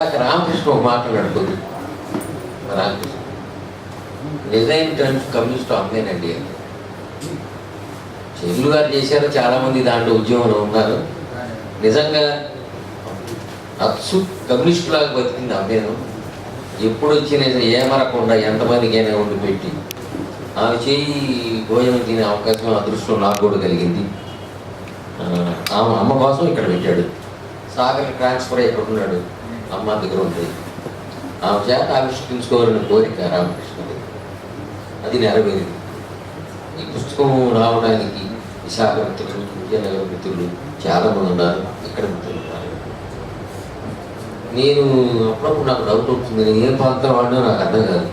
రామకృష్ణ ఒక మాట నడుపుతుంది. రామకృష్ణ డిజైన్ టర్మ్స్ కమ్యూనిస్ట్ అమ్మేనండి అని చెల్లు గారు చేశారు. చాలామంది దాంట్లో ఉద్యమంలో ఉన్నారు. నిజంగా అచ్చు కమ్యూనిస్టులాగా బతికింది అమ్మేను. ఎప్పుడు వచ్చిన ఏమరకుండా ఎంతమందికైనా వండి పెట్టి ఆమె చేయి భోజనం తినే అవకాశం అదృష్టం నాకు కూడా కలిగింది. ఆమె అమ్మ కోసం ఇక్కడ పెట్టాడు. సాగర్ ట్రాన్స్ఫర్ ఇక్కడ ఉన్నాడు, అమ్మ దగ్గర ఉంటుంది. ఆమె చేత ఆవిష్కరించుకోవాలని కోరిక రామకృష్ణది, అది నెరవేరింది. ఈ పుస్తకం రావడానికి విశాఖ మిత్రులు, విజయనగర మిత్రులు చాలామంది ఉన్నారు, ఇక్కడ మిత్రులు ఉన్నారు. నేను అప్పుడప్పుడు నాకు డౌట్ అవుతుంది, నేను ఏ ప్రాంతం వాడినా నాకు అర్థం కాదు.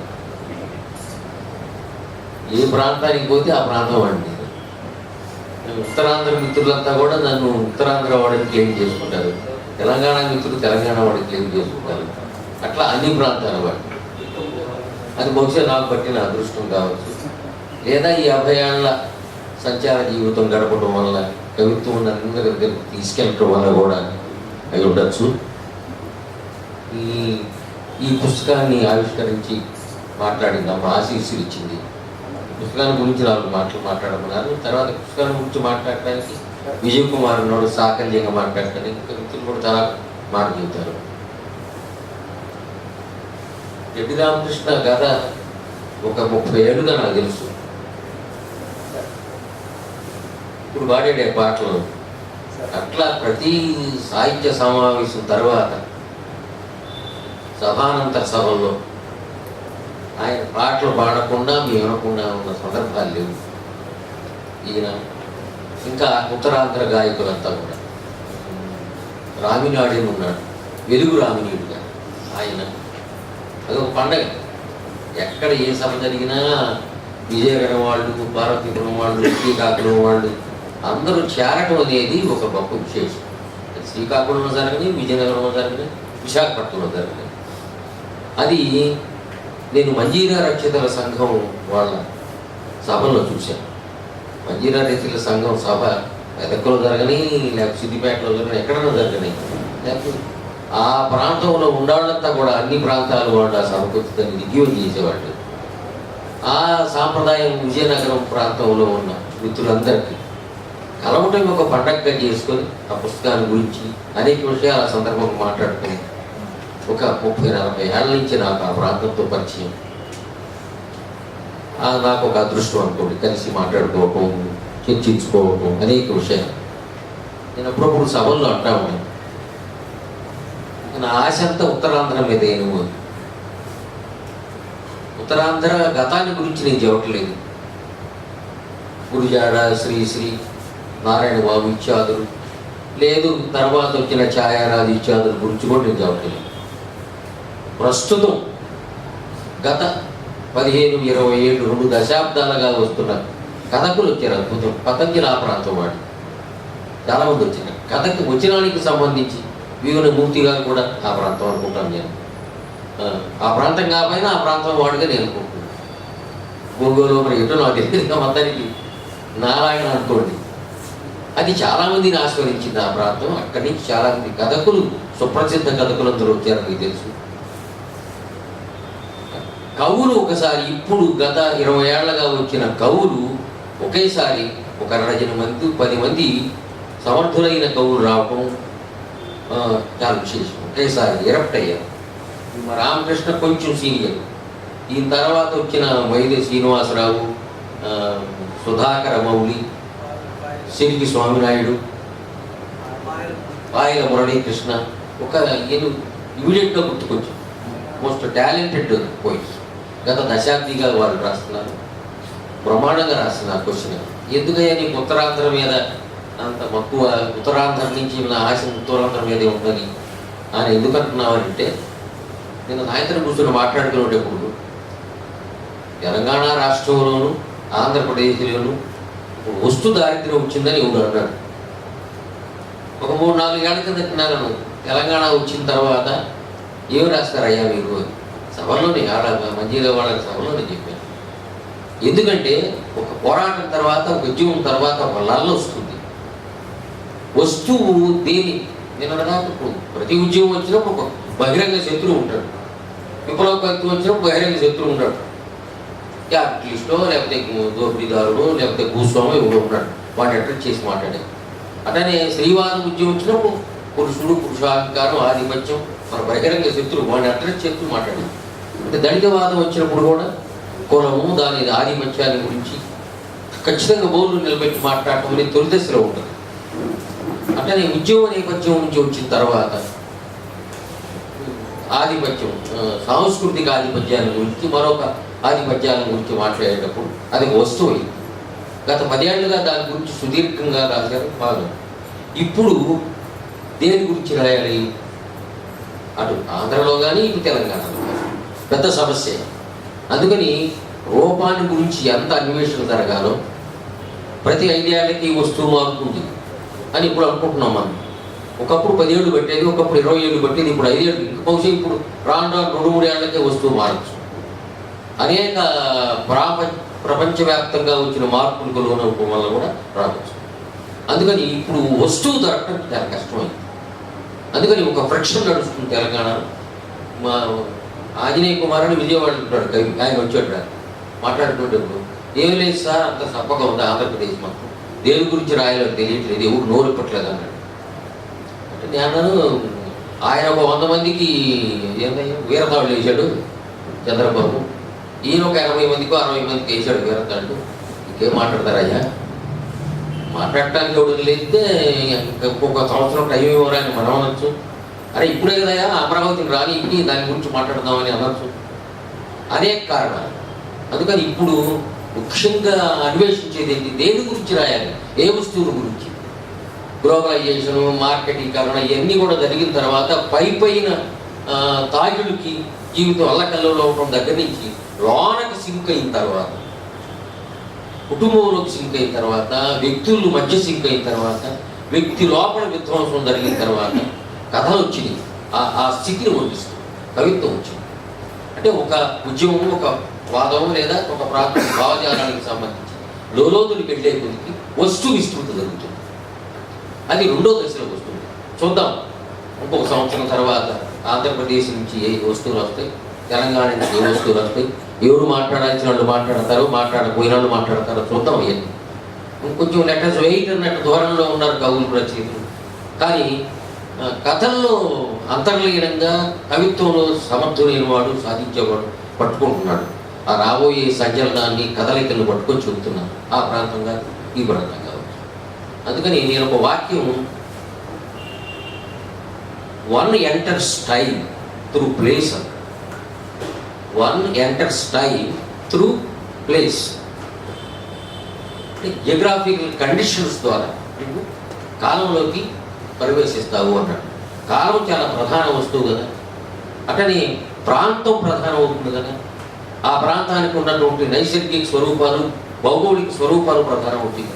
ఏ ప్రాంతానికి పోతే ఆ ప్రాంతం వాడిని. ఉత్తరాంధ్ర మిత్రులంతా కూడా నన్ను ఉత్తరాంధ్ర వాడిని క్లెయిమ్ చేసుకుంటారు, తెలంగాణ మిత్రులు తెలంగాణ వాడిని క్లెయిమ్ చేసుకుంటారు. అట్లా అన్ని ప్రాంతాల వాడు. అది బహుశా నాకు పట్టిన అదృష్టం కావచ్చు, లేదా ఈ 50 ఏళ్ల సంచార జీవితం గడపడం వల్ల, కవిత్వం అందరి దగ్గరికి తీసుకెళ్ళటం వల్ల కూడా అయి ఉండొచ్చు. ఈ పుస్తకాన్ని ఆవిష్కరించి మాట్లాడింది అమ్మ, ఆశీస్సులు ఇచ్చింది. పుస్తకాన్ని గురించి 4 మాటలు మాట్లాడమన్నారు. తర్వాత పుస్తకాల గురించి మాట్లాడటానికి విజయ్ కుమార్ ఉన్నాడు, సాకల్యంగా మాట్లాడటానికి ఇంకా మిత్రులు కూడా చాలా మాట చెబుతారు. రెడ్డి రామకృష్ణ కథ ఒక 30 ఏళ్ళుగా నాకు తెలుసు. ఇప్పుడు పాడాడే పాటలు అట్లా ప్రతి సాహిత్య సమావేశం తర్వాత సభానంతర సభల్లో ఆయన పాటలు పాడకుండా మేము వినకుండా ఉన్న సందర్భాలు లేవు. ఈయన ఇంకా ఉత్తరాంధ్ర గాయకులంతా కూడా, రామినాయుడు ఉన్నాడు, వెలుగు రామినీయుడుగా ఆయన. అదొక పండగ. ఎక్కడ ఏ సభ జరిగినా విజయనగరం వాళ్ళు, పార్వతీపురం వాళ్ళు, శ్రీకాకుళం వాళ్ళు అందరూ చేరటం అనేది ఒక గొప్ప విశేషం. శ్రీకాకుళంలో జరగని, విజయనగరంలో జరగని, విశాఖపట్నంలో జరగని. అది నేను మంజీరా రచయితల సంఘం వాళ్ళ సభల్లో చూశాను. మంజీరా రచయితల సంఘం సభ మెదక్లో జరగని, లేకపోతే సిద్దిపేటలో జరగని, ఎక్కడైనా జరగని, లేకపోతే ఆ ప్రాంతంలో ఉండేవాళ్ళంతా కూడా అన్ని ప్రాంతాల వాళ్ళు ఆ సభకు దాన్ని దిగ్విజయం చేసేవాళ్ళు. ఆ సాంప్రదాయం విజయనగరం ప్రాంతంలో ఉన్న మిత్రులందరికీ కలవటం ఒక పండగగా చేసుకొని ఆ పుస్తకాన్ని గురించి అనేక విషయాలు ఆ సందర్భంగా మాట్లాడుకుని ఒక 30-40 ఏళ్ళ నుంచి నాకు ఆ ప్రాంతంతో పరిచయం. నాకు ఒక అదృష్టం అనుకోండి, కలిసి మాట్లాడుకోవటం, చర్చించుకోవటం, అనేక విషయాలు. నేను అప్పుడప్పుడు సభల్లో అంటా ఉన్నాను, నా ఆశ అంతా ఉత్తరాంధ్ర మీద ఏనుగు. ఉత్తరాంధ్ర గతాన్ని గురించి నేను చెప్పట్లేదు. గురుజాడ, శ్రీశ్రీ, నారాయణ బాబు ఇత్యాదులు, లేదు తర్వాత వచ్చిన ఛాయారాజు ఇత్యాదుల గురించి కూడా నేను చెప్పట్లేదు. ప్రస్తుతం గత 15-20 ఏళ్ళు, 2 దశాబ్దాలుగా వస్తున్న కథకులు వచ్చారు. అద్భుతం. పతంజలి ఆ ప్రాంతం వాడు చాలామంది వచ్చిన కథకు వచ్చినానికి సంబంధించి వీరుని మూర్తి గారు కూడా ఆ ప్రాంతం అనుకుంటాను నేను. ఆ ప్రాంతం కాకపోయినా ఆ ప్రాంతం వాడుగా నేను అనుకుంటున్నాను. గోగోలో మరి ఎటో నాకు తెలియదు, మొత్తానికి నారాయణ అనుకోండి. అది చాలామందిని ఆస్వాదించింది ఆ ప్రాంతం. అక్కడి నుంచి చాలామంది కథకులు, సుప్రసిద్ధ కథకులందరూ వచ్చారు, మీకు తెలుసు. కవులు ఒకసారి, ఇప్పుడు గత 20 ఏళ్లగా వచ్చిన కవులు ఒకేసారి ఒక 12 మంది 10 మంది సమర్థులైన కవులు రావటం చాలా విశేషం. ఒకేసారి ఎరప్ట్ అయ్యారు. రామకృష్ణ కొంచెం సీనియర్. దీని తర్వాత వచ్చిన వైద్య శ్రీనివాసరావు, సుధాకర మౌలి, సిరికి స్వామినాయుడు, పాయల మురళీకృష్ణ, ఒక ఇమీడియట్గా గుర్తుకొచ్చారు. Most talented poets. గత దశాబ్దిగా వాళ్ళు రాస్తున్నారు, బ్రహ్మాండంగా రాస్తున్నారు. క్వశ్చన్, ఎందుకయ్యా నీకు ఉత్తరాంధ్ర మీద అంత మక్కువ, ఉత్తరాంధ్ర నుంచి నా ఆశ ఉత్తరాంధ్ర మీదే ఉందని ఆయన ఎందుకు అంటున్నావంటే, నేను సాయంత్రం కూర్చొని మాట్లాడుకునేటప్పుడు తెలంగాణ రాష్ట్రంలోను ఆంధ్రప్రదేశ్లోను వస్తు దారిద్ర్యం వచ్చిందని ఎవరు అన్నాడు. ఒక 3-4 ఏళ్ల కింద తిన్నాను. తెలంగాణ వచ్చిన తర్వాత ఏమి రాస్తారయ్యా మీరు సభలోనే, మంచిగా వాళ్ళ సభలోనే చెప్పాను. ఎందుకంటే ఒక పోరాటం తర్వాత, ఒక ఉద్యమం తర్వాత ఒక లల్ల వస్తుంది. వస్తువు దేని నేను ప్రతి ఉద్యమం వచ్చినప్పుడు బహిరంగ శత్రువు ఉంటాడు. విప్లవ కవిత్వం వచ్చినప్పుడు బహిరంగ శత్రువు ఉంటాడు. క్యాపిటలిస్టో లేకపోతే దోపిడీదారుడు లేకపోతే భూస్వామి ఎవడో ఉంటాడు, వాడిని అట్రాక్ట్ చేసి మాట్లాడే. అట్లనే స్త్రీవాద ఉద్యమం వచ్చినప్పుడు పురుషుడు, పురుషాధికారం, ఆధిపత్యం మన బహిరంగ శత్రువు, వాడిని అట్రాక్ట్ చేస్తూ మాట్లాడేది. అంటే దళితవాదం వచ్చినప్పుడు కూడా కులము దాని ఆధిపత్యాన్ని గురించి ఖచ్చితంగా బోర్డు నిలబెట్టి మాట్లాడటం అనేది తొలి దశలో ఉంటుంది. అట్లనే ఉద్యమ నేపథ్యం నుంచి వచ్చిన తర్వాత ఆధిపత్యం, సాంస్కృతిక ఆధిపత్యాల గురించి, మరొక ఆధిపత్యాల గురించి మాట్లాడేటప్పుడు అది వస్తువు. గత 10 ఏళ్ళుగా దాని గురించి సుదీర్ఘంగా రాశారు బాగా. ఇప్పుడు దేని గురించి రాయాలి? అటు ఆంధ్రలో కానీ ఇటు తెలంగాణలో పెద్ద సమస్య. అందుకని రూపాన్ని గురించి ఎంత అన్వేషణ జరగాలో, ప్రతి 5 ఏళ్ళకి వస్తువు మారుతుంది అని ఇప్పుడు అనుకుంటున్నాం మనం. ఒకప్పుడు 10 ఏళ్ళు పెట్టేది, ఒకప్పుడు 20 ఏళ్ళు పెట్టేది, ఇప్పుడు 5 ఏళ్ళు. బహుశా ఇప్పుడు రాను 2-3 ఏళ్ళకే వస్తువు మారచ్చు. అనేక ప్రపంచవ్యాప్తంగా వచ్చిన మార్పులకు లోనవడం వల్ల కూడా రావచ్చు. అందుకని ఇప్పుడు వస్తువు దొరకడం చాలా కష్టమైంది. అందుకని ఒక ఫ్రిక్షన్ నడుస్తుంది తెలంగాణలో. మా ఆంజనేయ కుమార్ అని విజయవాడ ఉంటాడు కవి, ఆయన వచ్చాడు మాట్లాడుతుంటప్పుడు, ఏం లేదు సార్ అంత సప్పగా ఉంది ఆంధ్రప్రదేశ్, మాకు దేని గురించి రాయాలో తెలియట్లేదు, ఎవరు నోరు ఇప్పట్లేదు అన్నాడు. అంటే నేను ఆయన ఒక 100 మందికి ఏంటయ్యా వీరతాళ్ళు వేసాడు చంద్రబాబు, ఈయన ఒక 80 మందికో 60 మందికి వేసాడు వీరతాళ్ళు. ఇంకేం మాట్లాడతారయ్యా? మాట్లాడటానికి ఎవడు లేస్తే ఇంకొక సంవత్సరం టైం ఇవ్వరాని మనం అనొచ్చు. అరే ఇప్పుడే కదయా అమరావతిని రాని దాని గురించి మాట్లాడదామని అనొచ్చు. అదే కారణాలు. అందుకని ఇప్పుడు ముఖ్యంగా అన్వేషించేది ఏంటి? దేని గురించి రాయాలి, ఏ వస్తువుల గురించి. గ్లోబలైజేషను, మార్కెటీకరణ ఇవన్నీ కూడా జరిగిన తర్వాత పైన తాగుడికి జీవితం అల్లకల్లలో ఉండడం దగ్గర నుంచి లోనకి సింక్ అయిన తర్వాత, కుటుంబంలోకి సింక్ అయిన తర్వాత, వ్యక్తులు మధ్య సింక్ అయిన తర్వాత, వ్యక్తి లోపల విధ్వంసం జరిగిన తర్వాత కథలు వచ్చినాయి. ఆ స్థితిని వర్ణిస్తుంది కవిత్వం వచ్చింది. అంటే ఒక ఉద్యమం, ఒక వాదం లేదా ఒక ప్రాంత భావజాలానికి సంబంధించి లోతులకు వెళ్ళే కొద్దికి వస్తు విస్తృతి జరుగుతుంది. అది 2వ దశలోకి వస్తుంది. చూద్దాం ఇంకొక సంవత్సరం తర్వాత ఆంధ్రప్రదేశ్ నుంచి ఏ వస్తువులు వస్తాయి, తెలంగాణ నుంచి ఏ వస్తువులు వస్తాయి, ఎవరు మాట్లాడాల్సిన వాళ్ళు మాట్లాడతారో, మాట్లాడకపోయిన వాళ్ళు మాట్లాడతారో చూద్దాం. అవన్నీ ఇంకొంచెం లెటర్స్ వెయిట్ అన్నట్టు ధోరణిలో ఉన్నారు కవులు, రచయితలు. కానీ కథల్లో అంతర్లీనంగా కవిత్వంలో సమర్థులైన వాడు, సాధించేవాడు పట్టుకుంటున్నాడు. ఆ రాబోయే సంచలనాన్ని, కదలికలను పట్టుకొని చెబుతున్నాను. ఆ ప్రాంతంగా ఈ ప్రాంతం కావచ్చు. అందుకని నేను ఒక వాక్యం, one enters time through place, one enters time through place. Geographical conditions ద్వారా నువ్వు కాలంలోకి ప్రవేశిస్తావు అన్నాడు. కాలం చాలా ప్రధాన వస్తువు కదా, అట్లనే ప్రాంతం ప్రధానం అవుతుంది కదా. ఆ ప్రాంతానికి ఉన్నటువంటి నైసర్గిక స్వరూపాలు, భౌగోళిక స్వరూపాలు ప్రధానం అవుతాయి.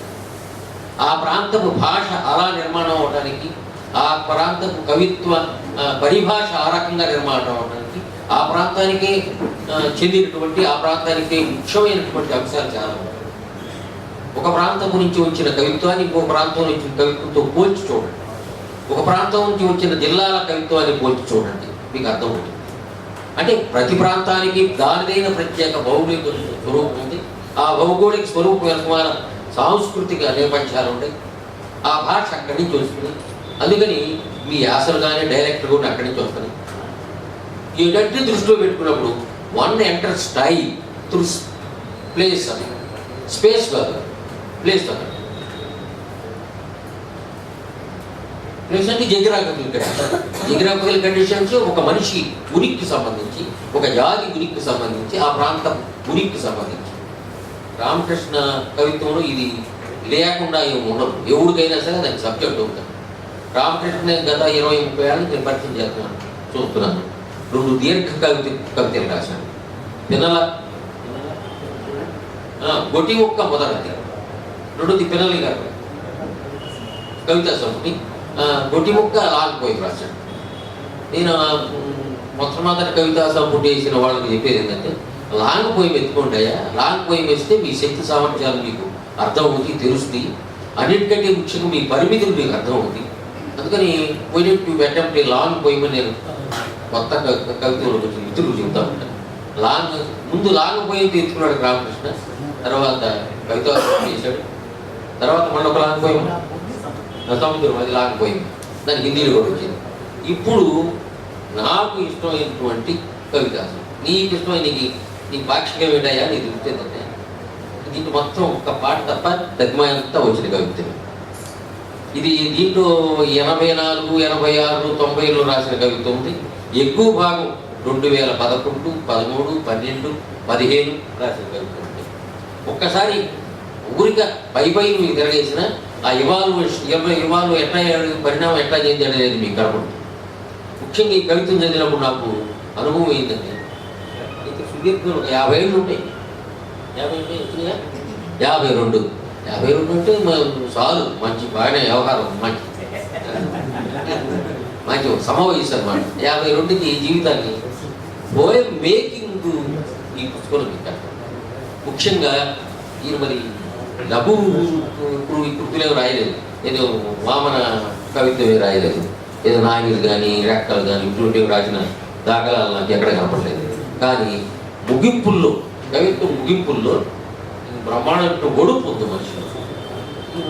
ఆ ప్రాంతపు భాష అలా నిర్మాణం అవడానికి, ఆ ప్రాంతపు కవిత్వ పరిభాష ఆ రకంగా నిర్మాణం అవడానికి, ఆ ప్రాంతానికే చెందినటువంటి, ఆ ప్రాంతానికే ముఖ్యమైనటువంటి అంశాలు చాలా ఉంటాయి. ఒక ప్రాంతం నుంచి వచ్చిన కవిత్వాన్ని ఇంకో ప్రాంతం నుంచి కవిత్వంతో పోల్చి చూడండి. ఒక ప్రాంతం నుంచి వచ్చిన జిల్లాల కవిత్వాన్ని పోల్చి చూడండి, మీకు అర్థమవుతుంది. అంటే ప్రతి ప్రాంతానికి దానిదైన ప్రత్యేక భౌగోళిక స్వరూపం ఉంది. ఆ భౌగోళిక స్వరూపం వెనుకమాల సాంస్కృతిక నేపథ్యాలు ఉంటాయి. ఆ భాష అక్కడి నుంచి వస్తుంది. అందుకని మీ యాసలు కానీ డైరెక్టర్ కూడా అక్కడి నుంచి వస్తుంది. ఈ రెండింటిని దృష్టిలో పెట్టుకున్నప్పుడు one enters time through place అని, స్పేస్ కాదు ప్లేస్ అన్నట్టు. ప్లేస్ అంటే జియోగ్రాఫికల్ కండిషన్స్ ఒక మనిషి ఉనికికి సంబంధించి, ఒక జాతి ఉనికికి సంబంధించి, ఆ ప్రాంతం ఉనికికి సంబంధించి. రామకృష్ణ కవిత్వంలో ఇది లేకుండా ఏమి ఉండదు. ఎవరికైనా సరే దానికి సబ్జెక్ట్ అవుతుంది. రామకృష్ణ గత 20-30 ఏళ్ళ నేను పరిచయం చేస్తున్నాను, చూస్తున్నాను. 2 దీర్ఘ కవితలు రాశాను. పిన్నల గొట్టి ముక్క మొదలది, 2ది పిన్నలి గారు కవితా సంపుటి, గొట్టి ముక్క లాంగ్ పోయి రాశాను. నేను మొట్టమొదటి కవితా సంపుటి వేసిన వాళ్ళకి చెప్పేది ఏంటంటే, లాంగ్ పోయి ఎత్తుకుంటాయా, లాంగ్ పోయి వేస్తే మీ శక్తి సామర్థ్యాలు మీకు అర్థమవుతాయి, తెలుస్తుంది. అన్నిటికంటే ముఖ్యంగా మీ పరిమితులు మీకు అర్థమవుతాయి. అందుకని పోయినట్టు పెట్టంటే లాంగ్ పోయమని నేను కొత్త కవితలకు వచ్చిన మిత్రులు చెబుతూ ఉంటారు. ముందు లాంగ్ పోయింది ఎత్తుకున్నాడు రామకృష్ణ, తర్వాత కవిత చేశాడు, తర్వాత మళ్ళీ ఒక లాంగ్ పోయి సముద్రం, అది లాంగ్ పోయింది, దాని హిందీలో కూడా వచ్చింది. ఇప్పుడు నాకు ఇష్టమైనటువంటి కవిత, నీకు ఇష్టమైన నీ పాక్షికం ఏంటయ్యా, నీకు దృష్టిందంటే దీంట్లో మొత్తం ఒక పాట తప్ప తగ్గిమంతా వచ్చిన కవితలు. ఇది దీంట్లో 84, 86, 90లో రాసిన కవిత ఉంది. ఎక్కువ భాగం 2011, 13, 12, 15 రాసిన కవిత ఉంది. ఒక్కసారి ఊరిక పై మీకు తిరగేసిన ఆ ఇవాళ ఎట్లా పరిణామం ఎట్లా చెందాడు అనేది మీకు కనపడుతుంది. ముఖ్యంగా ఈ కవితను చదివినప్పుడు నాకు అనుభవం ఏంటంటే, ఇంకా సుదీర్ఘం ఒక 50 ఏళ్ళు ఉంటాయి. 52 అంటే చాలు, మంచి బాగానే వ్యవహారం, మంచి సమవయసు అనమాట. 52కి జీవితాన్ని పోయం మేకింగ్ ఈ పుస్తకంలో పెట్టారు. ముఖ్యంగా ఈయన మరి లఘు కృతులేవి రాయలేదు, ఏదో వామన కవిత్వమే రాయలేదు, ఏదో నాయకులు కానీ రెక్కలు కానీ ఇటువంటివి రాసిన దాఖలాలు నాకు ఎక్కడ కనపడలేదు. కానీ ముగింపుల్లో, కవిత్వం ముగింపుల్లో బ్రహ్మాండ ఒడుపు ఉంది మనుషులు.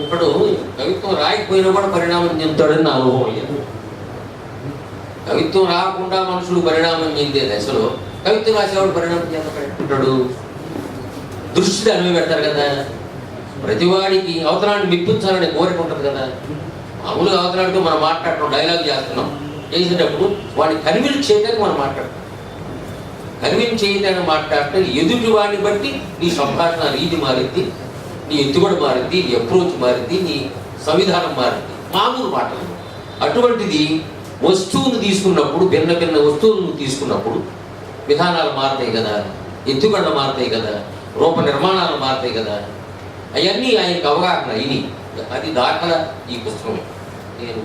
ఇప్పుడు కవిత్వం రాయకపోయినా కూడా పరిణామం చెందుతాడని నా అనుభవం లేదు. కవిత్వం రాకుండా మనుషులు పరిణామం చెందే దశలో కవిత్వం రాసేవాడు పరిణామం చెందబెట్టుకుంటాడు. దృష్టి దాని పెడతారు కదా. ప్రతివాడికి అవతరాన్ని మెప్పించాలనే కోరిక ఉంటుంది కదా. మామూలుగా అవతరాడితో మనం మాట్లాడటం, డైలాగ్ చేస్తున్నాం, చేసేటప్పుడు వాడిని కన్విన్స్ చేయడానికి మనం మాట్లాడతాం. కన్విన్స్ చేయడానికి మాట్లాడటం ఎదుటి వాడిని బట్టి నీ సంభాషణ రీతి మారింది, నీ ఎత్తుబడి మారింది, నీ అప్రోచ్ మారింది, నీ సంవిధానం మారింది. మామూలు మాటలు. అటువంటిది వస్తువును తీసుకున్నప్పుడు, భిన్న భిన్న వస్తువులను తీసుకున్నప్పుడు విధానాలు మారుతాయి కదా, ఎత్తుగడలు మారుతాయి కదా, రూప నిర్మాణాలు మారుతాయి కదా. అవన్నీ ఆయనకు అవగాహన అయినాయి. అది దాఖలా ఈ పుస్తకమే. నేను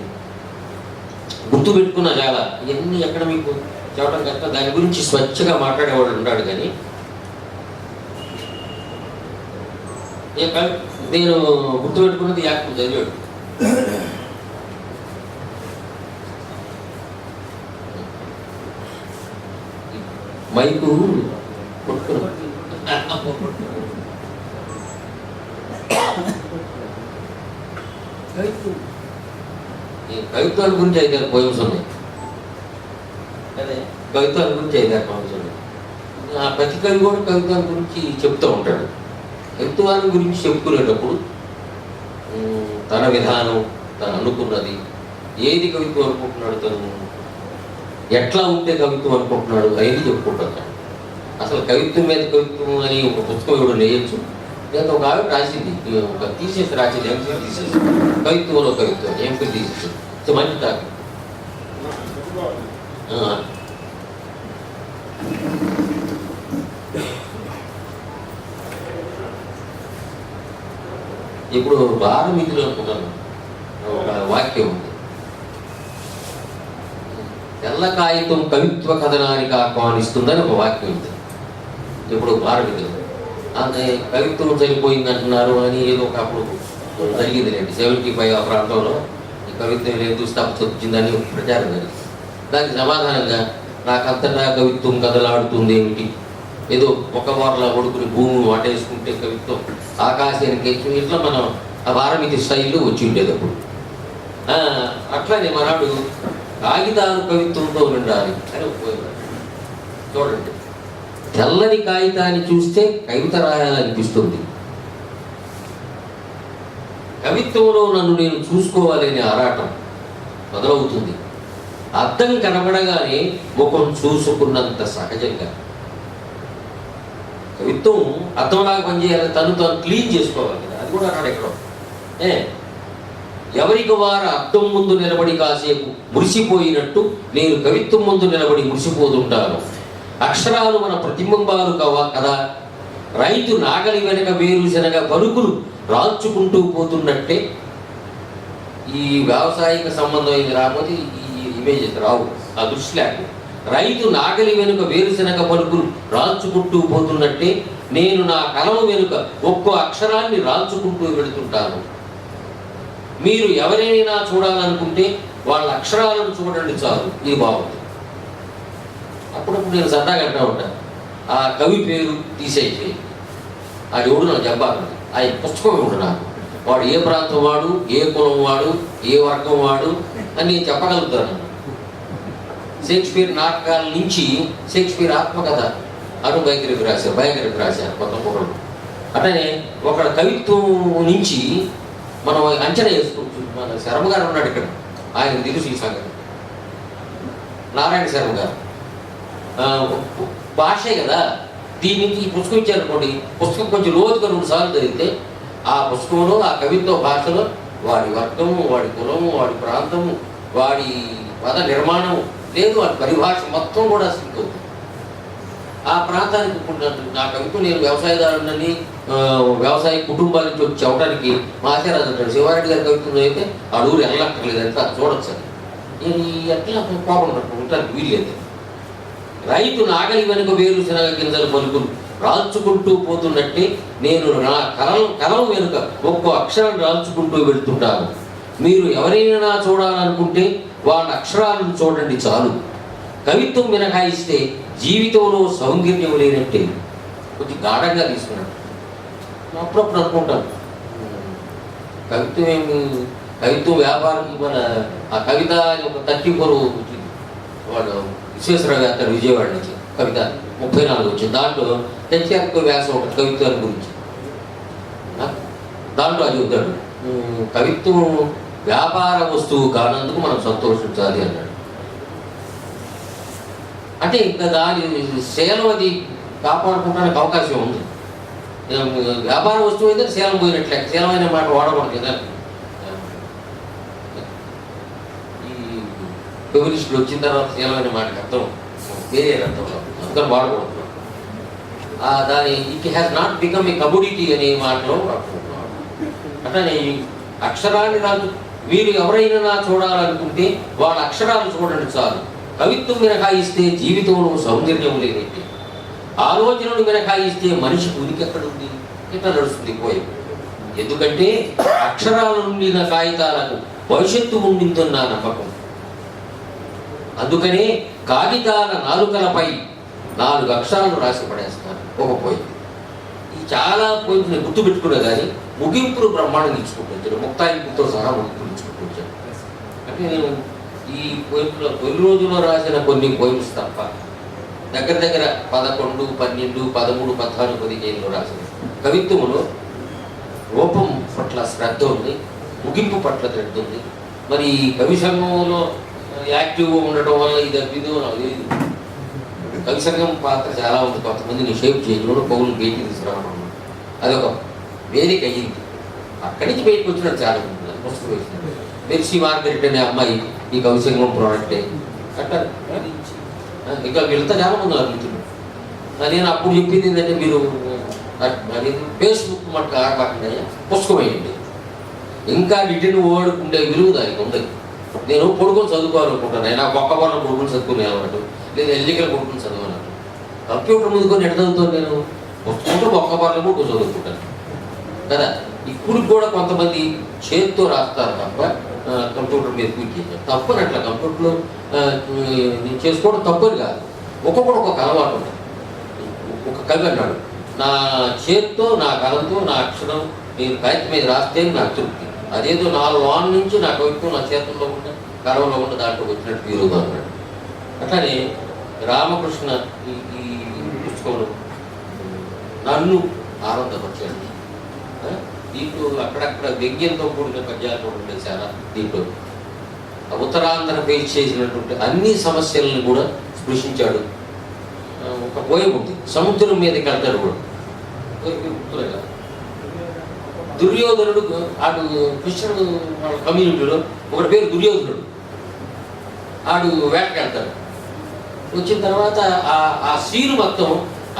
గుర్తుపెట్టుకున్న చాలా ఇవన్నీ ఎక్కడ మీకు చెప్పడం కనుక దాని గురించి స్వచ్ఛగా మాట్లాడేవాడు ఉన్నాడు. కానీ నేను గుర్తుపెట్టుకున్నది యాక్ట్ చదివాడు. మైకు కవిత్వాల గురించి 5 పోయమ్స్ ఉన్నాయి. అదే కవిత్వాల గురించి 5 పోయమ్స్ ఉన్నాయి. ప్రతి కవి కూడా కవిత్వాల గురించి చెప్తూ ఉంటాడు. కవిత్వాల గురించి చెప్పుకునేటప్పుడు తన విధానం, తను అనుకున్నది, ఏది కవిత్వం అనుకుంటున్నాడు, తను ఎట్లా ఉంటే కవిత్వం అనుకుంటున్నాడు, అవన్నీ చెప్పుకుంటాడు. అసలు కవిత్వం మీద కవిత్వం అని ఒక పుస్తకం ఎవరు లేయచ్చు. లేదా ఒక ఆవిడ రాసింది, ఒక తీసేసి రాసింది, ఎంపీ తీసేసి కవిత్వంలో కవిత్వం ఎంపీ తీసేసి మంచి టాక్. ఇప్పుడు భారమితిలో అనుకున్నాను ఒక వాక్యం ఉంది, తెల్ల కాగితం కవిత్వ కథనానికి ఆహ్వానిస్తుందని ఒక వాక్యం ఉంది. ఇప్పుడు భారమితిలో అంటే కవిత్వం చనిపోయింది అంటున్నారు అని ఏదో ఒక అప్పుడు జరిగింది లేండి. 75 ఆ ప్రాంతంలో ఈ కవిత్వం లేదు, స్థాపన వచ్చిందని ప్రచారం జరిగింది. దానికి సమాధానంగా నాకంతటా కవిత్వం కదలాడుతుంది ఏమిటి, ఏదో ఒక వారలా కొడుకుని భూమి వాటేసుకుంటే కవిత్వం ఆకాశానికి ఇట్లా మనం ఆ భారమితి స్టైల్లో వచ్చి ఉండేది అప్పుడు. అట్లానే మనాడు కాగితాలు కవిత్వంతో ఉండాలి అని చూడండి. తెల్లని కాగితాన్ని చూస్తే కవిత రాయాలనిపిస్తుంది. కవిత్వంలో నన్ను నేను చూసుకోవాలనే ఆరాటం మొదలవుతుంది. అద్దం కనబడగానే ముఖం చూసుకున్నంత సహజంగా. కవిత్వం అర్థంలాగా పనిచేయాలి, తను క్లీన్ చేసుకోవాలి కదా. అది కూడా అన్నాడు ఎక్కడో. ఎవరికి వారు అద్దం ముందు నిలబడి కాసేపు మురిసిపోయినట్టు నేను కవిత్వం ముందు నిలబడి మురిసిపోతుంటాను. అక్షరాలు మన ప్రతిబింబాలు కదా. రైతు నాగలి వెనక వేరుశనగ పలుకులు రాల్చుకుంటూ పోతున్నట్టే. ఈ వ్యావసాయిక సంబంధమైంది రాకపోతే ఈ ఇమేజెస్ రావు, ఆ దృష్టి లేకుండా. రైతు నాగలి వెనుక వేరుశనగ పలుకులు రాల్చుకుంటూ పోతున్నట్టే నేను నా కలం వెనుక ఒక్కో అక్షరాన్ని రాల్చుకుంటూ వెళుతుంటాను. మీరు ఎవరైనా చూడాలనుకుంటే వాళ్ళ అక్షరాలను చూడండి చాలు. ఇది బాగుంది. అప్పుడప్పుడు నేను సరదాగా అంటూ ఉంటాను, ఆ కవి పేరు తీసేసి ఆ ఎవడు నాకు చెప్పాలి, ఆయన పుస్తకం ఉండు నాకు, వాడు ఏ ప్రాంతం వాడు, ఏ కులం వాడు, ఏ వర్గం వాడు అని నేను చెప్పగలుగుతాను. షేక్స్పియర్ నాటకాల నుంచి షేక్స్పియర్ ఆత్మకథ బయోగ్రఫీ రాశారు కొత్త కుర్రలు. అట్లనే ఒక కవిత్వం నుంచి మనం అంచనా వేసుకోవచ్చు. మన శర్మ గారు ఉన్నాడు ఇక్కడ, ఆయన తెలుసు ఈ సంగతి, నారాయణ శర్మ గారు. భాషే కదా, దీని నుంచి ఈ పుస్తకం ఇచ్చారనుకోండి, పుస్తకం కొంచెం లోతుగా 2 సార్లు జరిగితే ఆ పుస్తకంలో ఆ కవిత్వ భాషలో వాడి వర్గము, వాడి కులము, వాడి ప్రాంతము, వాడి పద నిర్మాణం లేదు, వాడి పరిభాష మొత్తం కూడా సింక్ అవుతుంది. ఆ ప్రాంతానికి నా కవిత్వం, నేను వ్యవసాయదారుని, వ్యవసాయ కుటుంబాల నుంచి వచ్చి అవడానికి మాచారాజు అంటాడు, శివారెడ్డి గారి కవిత్వం అయితే ఆ ఊరు వెళ్ళక్కర్లేదు అంటే అది చూడొచ్చు. అది నేను ఎట్లా కోపం ఉంటానికి వీల్లేదు. రైతు నాగలి వెనుక వేరు శనగ గింజలు పలుకులు రాల్చుకుంటూ పోతున్నట్టే నేను నా కలం వెనుక ఒక్కో అక్షరాన్ని రాల్చుకుంటూ వెళ్తుంటాను. మీరు ఎవరైనా చూడాలనుకుంటే వాళ్ళ అక్షరాలను చూడండి చాలు. కవిత్వం మినహాయిస్తే జీవితంలో సౌందర్యం లేనట్టే. కొంచెం గాఢంగా తీసుకున్నాను. అప్పుడప్పుడు అనుకుంటాను, కవిత్వం వ్యాపారం. మన ఆ కవిత ఒక 34 వాడు విశ్వేశ్వరరావు గారు విజయవాడ నుంచి కవిత 34 వచ్చింది. దాంట్లో తెచ్చారు వ్యాసం ఒకటి కవిత్వాన్ని గురించి. దాంట్లో అది చెబుతాడు, కవిత్వం వ్యాపార వస్తువు కానందుకు మనం సంతోషించాలి అన్నాడు. అంటే ఇంకా దాని శీలం అది కాపాడుకోవడానికి అవకాశం ఉంది. వ్యాపార వస్తువు అయితే శీలం పోయినట్లే, శీలమైన మాట వాడకూడదు కదా. ఈ కమ్యూనిస్టులు వచ్చిన తర్వాత శీలమైన మాటకి అర్థం వేరే అర్థంలో అందరూ వాడకూడదు. దాని it has not become a commodity అనే మాటలో వాడుకుంటున్నాం. అట్లనే అక్షరాన్ని రాజు, మీరు ఎవరైనా చూడాలనుకుంటే వాళ్ళ అక్షరాలు చూడండి చాలు. కవిత్వం మినహాయిస్తే జీవితంలో సౌందర్యం లేదండి. ఆలోచనలు మినహాయిస్తే మనిషికి ఉనికి ఎక్కడుంది, ఇట్లా నడుస్తుంది పోయి. ఎందుకంటే అక్షరాలు ఉండిన కాగితాలకు భవిష్యత్తు ఉండిందన్న నమ్మకం. అందుకనే కాగితాల నాలుకలపై 4 అక్షరాలు రాసి పడేస్తారు ఒక పోయి. ఈ చాలా పోయింది గుర్తుపెట్టుకున్నా కానీ ముగింపులు బ్రహ్మాండంగా ఇచ్చుకుంటాను, ముక్తాయింపుతో సహా ముగింపులు ఇచ్చుకుంటాను. అంటే నేను ఈ పోయిమ్స్లో 9 రోజుల్లో రాసిన కొన్ని పోయిమ్స్ తప్ప దగ్గర 11, 12, 13, 14, 15 రాసిన కవిత్వములో రూపం పట్ల శ్రద్ధ ఉంది, ముగింపు పట్ల శ్రద్ధ ఉంది. మరి కవి సంఘంలో యాక్టివ్గా ఉండటం వల్ల ఇది తెలియదు. కవి సంఘం పాత్ర చాలా ఉంది. కొంతమందిని షేప్ చేయడంలో పౌరులు బయటికి తీసుకురావడం అదొక వేదిక అయ్యింది. అక్కడి నుంచి బయటకు వచ్చినట్టు చాలా ఉంటుంది. పుస్తకం వేసినట్టు మెర్సీ మార్గరెట్ అనే అమ్మాయి ఈ కవి సంఘం ప్రోడక్టే అంటారు. ఇంకా వెళ్తా చాలా మంది అడుగుతున్నారు. నేను అప్పుడు చెప్పింది ఏంటంటే, మీరు ఫేస్బుక్ మట్టు ఆడబాకండి, పుస్తకం వేయండి. ఇంకా రిటర్న్ వర్డ్ ఉండే విలువ దానికి ఉంది. నేను కొడుకుని చదువుకోవాలనుకుంటాను. నాకు ఒక్క వాళ్ళ కొడుకుని చదువుకుని అన్నట్టు, లేదా ఎన్నికల కొడుకుని చదవాలన్నట్టు. కంప్యూటర్ ముందుకొని ఎడ చదువుతాను నేను, పుస్తకంతో ఒక్క వాళ్ళ కొడుకు చదువుకుంటాను కదా. ఇప్పుడు కూడా కొంతమంది చేతితో రాస్తారు తప్ప కంప్యూటర్ మీద క్లిక్ చేశారు. తప్పని అట్లా కంప్యూటర్లో నేను చేసుకోవడం తప్పని కాదు. ఒక్కొక్కడు ఒక్కొక్క అలవాటు ఉంటుంది. ఒక కవి అన్నాడు, నా చేతితో, నా కలంతో, నా అక్షరం నేను కాగితం మీద రాస్తే నాకు తృప్తి. అదేదో 4 వాన్ నుంచి నా కవిత్వం నా చేతుల్లో ఉన్న కలంలో ఉన్న దాంట్లో వచ్చినట్టు వీరుగా అన్నాడు. అట్లానే రామకృష్ణ ఈ పుస్తకంలో నన్ను ఆనందపరిచాడు. దీంట్లో అక్కడక్కడ వ్యంగ్యంతో కూడిన పద్యాలు కూడా ఉంటాయి చాలా. దీంట్లో ఉత్తరాంధ్ర ఫేస్ చేసినటువంటి అన్ని సమస్యలను కూడా స్పృశించాడు. ఒక పోయం ఉంది, సముద్రం మీదకి వెళ్తాడు కూడా. దుర్యోధనుడు ఆడు కృష్ణుడు వాళ్ళ కమ్యూనిటీలో ఒకటి పేరు దుర్యోధనుడు. ఆడు వేటకి వెళ్తాడు. వచ్చిన తర్వాత ఆ సీను మొత్తం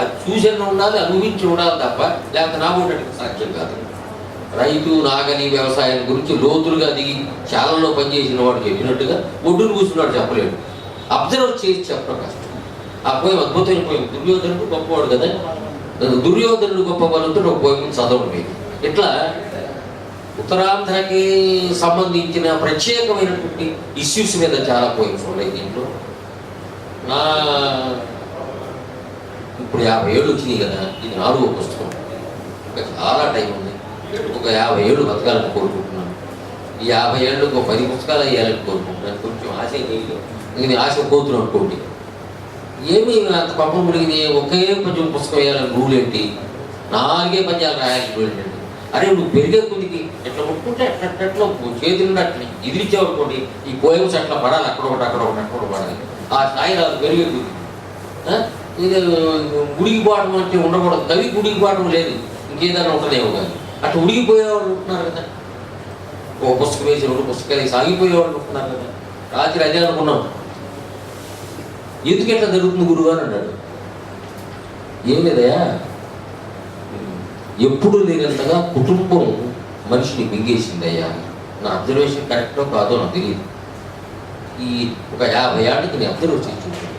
అది చూసిన ఉండాలి, అనుభవించి ఉండాలి తప్ప లేకపోతే నాబోటట్టుకు సాధ్యం కాదు. రైతు నాగలి వ్యవసాయం గురించి లోతులుగా దిగి శాలలో పనిచేసిన వాడు చెప్పినట్టుగా ఒడ్డును కూర్చున్నాడు చెప్పలేడు. అబ్జర్వ్ చేసి చెప్పడం కష్టం. ఆ పోయం అద్భుతమైన పోయం. దుర్యోధనుడు గొప్పవాడు కదా, దుర్యోధనుడు గొప్ప వాళ్ళతో ఒక పోయం చదవడం లేదు. ఇట్లా ఉత్తరాంధ్రకి సంబంధించిన ప్రత్యేకమైనటువంటి ఇష్యూస్ మీద చాలా పోయిమ్స్ ఉన్నాయి దీంట్లో. నా ఇప్పుడు 50 ఏళ్ళు వచ్చినాయి కదా, ఇది 4వ పుస్తకం. ఇంకా చాలా టైం ఉంది. ఒక 50 ఏళ్ళు బతకాలని కోరుకుంటున్నాను. ఈ 50 ఏళ్ళకు ఒక 10 పుస్తకాలు వేయాలని కోరుకుంటున్నాను. కొంచెం ఆశ లేదు, ఇంక ఆశ కోరుతున్నాను అనుకోండి. ఏమి అంత పప్పం ముడిగింది, ఒకే కొంచెం పుస్తకం వేయాలని రూల్ ఏంటి? 4 పద్యాలు రాయాలని రూల్ ఏంటండి? అరే నువ్వు పెరిగే కొద్దికి ఎట్లా ముట్టుకుంటే ఎట్లా చేతులు అట్లా ఎదిరించావనుకోండి, ఈ పోయమ్స్ అట్లా పడాలి, అక్కడ పడాలి. ఆ స్థాయి రాదు పెరిగే కొద్ది. ఇది ఉడికిపోవడం అంటే ఉండకూడదు. కవి ఉడికిపోవడం లేదు, ఇంకేదైనా ఉంటుందేమో కానీ అట్లా ఉడికిపోయేవాళ్ళు ఉంటున్నారు కదా. ఒక పుస్తకం వేసి 2 పుస్తకాలు వేసి ఆగిపోయేవాళ్ళు ఉంటున్నారు కదా. రాత్రి అదే అనుకున్నాం, ఎందుకు ఎట్లా జరుగుతుంది గురువు అని అన్నాడు. ఏం లేదయా, ఎప్పుడు లేనంతగా కుటుంబం మనిషిని మింగేసిందయ్యా. నా అబ్జర్వేషన్ కరెక్టో కాదో నాకు తెలియదు. ఈ ఒక 50 ఏళ్ళకి నేను అబ్జర్వ్ చేస్తుంటాను.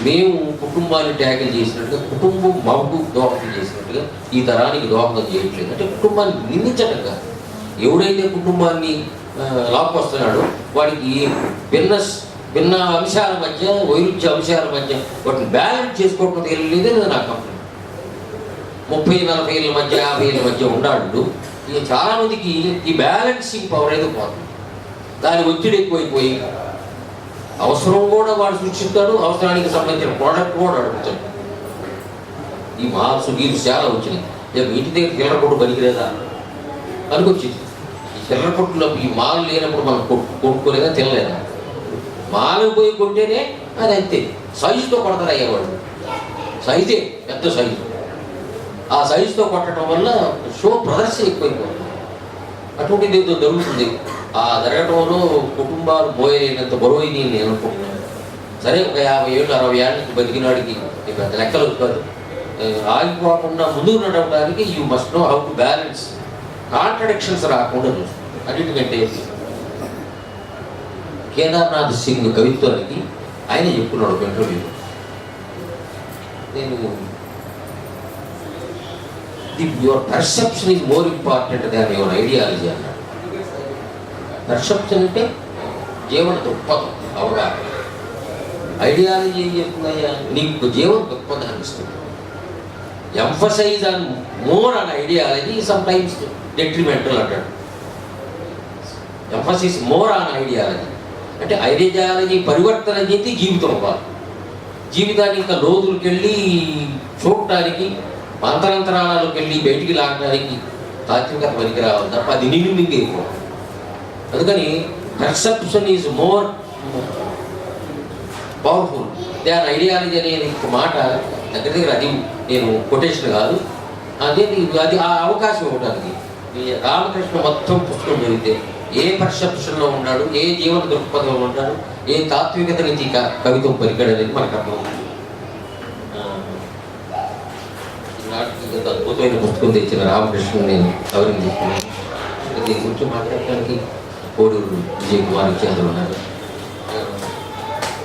మేము కుటుంబాన్ని ట్యాకిల్ చేసినట్టుగా కుటుంబం మాకు దోహదం చేసినట్టుగా ఈ తరానికి దోహదం చేయట్లేదు. అంటే కుటుంబాన్ని నిందించడం కాదు. ఎవడైతే కుటుంబాన్ని లాక్కొస్తున్నాడో వాడికి భిన్న అంశాల మధ్య, వైరుధ్య అంశాల మధ్య వాటిని బ్యాలెన్స్ చేసుకోవడం తెలియలేదే నా కంప్లైంట్. 30-40 ఏళ్ళ మధ్య, 50 ఏళ్ళ మధ్య ఉన్నాడు. ఇక చాలామందికి ఈ బ్యాలెన్సింగ్ పవర్ ఏదో పోతుంది. దాని ఒత్తిడి ఎక్కువైపోయి అవసరం కూడా వాడు సృష్టిస్తాడు, అవసరానికి సంబంధించిన ప్రోడక్ట్ కూడా అడుగుతాడు. ఈ మాల్స్ గీల్స్ చాలా వచ్చినాయి. ఇక ఇంటి దగ్గర చిల్లర కొట్టు పనికిరేదా అనుకొచ్చింది. ఈ చిల్లర కొట్టులో ఈ మాల్ లేనప్పుడు మనం కొట్టుకోలేదా, తినలేదా? మాలకు పోయి కొంటేనే అది అంతే. సైజుతో కొడతారు అయ్యేవాళ్ళు. సైజే పెద్ద సైజు. ఆ సైజుతో కొట్టడం వల్ల షో ప్రదర్శన ఎక్కువైపోతుంది. అటువంటిది ఏదో జరుగుతుంది. ఆ జరగడంలో కుటుంబాలు మోయలేనంత బరువైంది నేను అనుకుంటున్నాను. సరే, ఒక 50 ఏళ్ళు 60 ఏళ్ళకి బతికినాడికి పెద్ద లెక్కలు కాదు. ఆగిపోకుండా ముందుకు నడవడానికి you must know how to balance. Contradictions రాకుండా చూస్తుంది. అన్నిటికంటే కేదార్నాథ్ సింగ్ కవిత్వానికి ఆయన చెప్పుకున్నాడు ఒక ఇంటర్వ్యూ. నేను your perception is more important than your ideology అన్నాడు. పర్సెప్షన్ అంటే జీవన దృక్పథం, అవగాహన. ఐడియాలజీ ఏం చెప్తున్నాయా? నీకు జీవన దృక్పథాన్ని ఇస్తుంది. Emphasize on more on ideology sometimes detrimental అంటాడు. ఎంఫసిస్ మోర్ ఆన్ ఐడియాలజీ అంటే ఐడియాలజీ పరివర్తన చేసి జీవితం అవ్వాలి. జీవితాన్ని ఇంకా లోతులకు వెళ్ళి చూడటానికి, అంతరంతరాలకు వెళ్ళి బయటికి లాగడానికి తాత్వికత పనికి రావాలి తప్ప అది నిన్ను మింగేయకూడదు. అందుకని perception is more powerful than ideology అనేది మాట దగ్గర అది నేను కొటేషన్ కాదు, అది ఆ అవకాశం ఇవ్వడానికి. రామకృష్ణ మొత్తం పుస్తకం చదివితే ఏ పర్సెప్షన్లో ఉన్నాడు, ఏ జీవన దృక్పథంలో ఉంటాడు, ఏ తాత్వికత నుంచి కవిత్వం పరికడం అనేది మనకు అర్థమవుతుంది. అద్భుతమైన పుస్తకం తెచ్చిన రామకృష్ణ నేను ఎవరిని చెప్తున్నాను. దీని గురించి మాట్లాడటానికి కోడూరు విజయ్ కుమార్ చేతులు ఉన్నారు.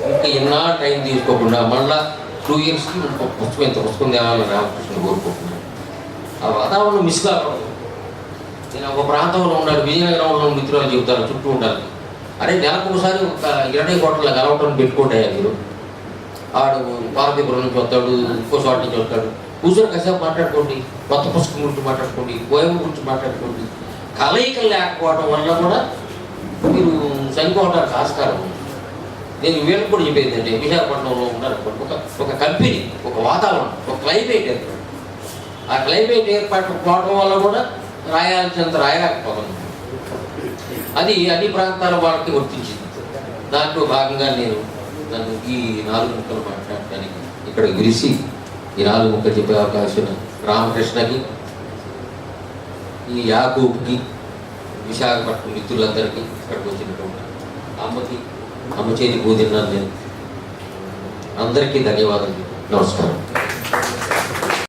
ఇంకా ఎన్నా టైం తీసుకోకుండా మళ్ళా 2 ఇయర్స్కి ఇంకొక పుస్తకం ఇంత పుస్తకం తేవాలని రామకృష్ణ కోరుకుంటున్నాను. ఆ వాతావరణం మిస్ కాకూడదు. నేను ఒక ప్రాంతంలో ఉన్నాడు, విజయనగరంలో మిత్రులు చెబుతారు చుట్టూ ఉండాలి. అరే నెలకు ఒకసారి ఒక 20 కోట్ల కలవటం పెట్టుకుంటాయా మీరు? ఆడు పార్వతీపురం నుంచి వస్తాడు, ఇంకో చోట నుంచి వస్తాడు. కూర్చొని కాసేపు మాట్లాడుకోండి, కొత్త పుస్తకం గురించి మాట్లాడుకోండి, పోయం గురించి మాట్లాడుకోండి. కలయికలు లేకపోవడం వల్ల కూడా మీరు చనిపోవడానికి ఆస్కారం ఉంది. నేను వీళ్ళకి కూడా చెప్పేది అంటే విశాఖపట్నంలో ఉన్నారనుకోండి, ఒక కంపెనీ, ఒక వాతావరణం, ఒక క్లైమేట్ ఏర్పడు. ఆ క్లైమేట్ ఏర్పడకపోవడం వల్ల కూడా రాయాల్సినంత రాయలేకపోతుంది. అది అన్ని ప్రాంతాల వాళ్ళకి వర్తించింది. దాంట్లో భాగంగా నేను నన్ను ఈ 4 ముక్కలు మాట్లాడటానికి ఇక్కడ విరిసి ఈ 4 ముక్కలు చెప్పే అవకాశం రామకృష్ణకి, ఈ యాకూబ్కి, విశాఖపట్నం మిత్రులందరికీ, ఇక్కడికి వచ్చినటువంటి అమ్మకి, అమ్మ చేతి కూతున్నాను నేను. అందరికీ ధన్యవాదాలు. నమస్కారం.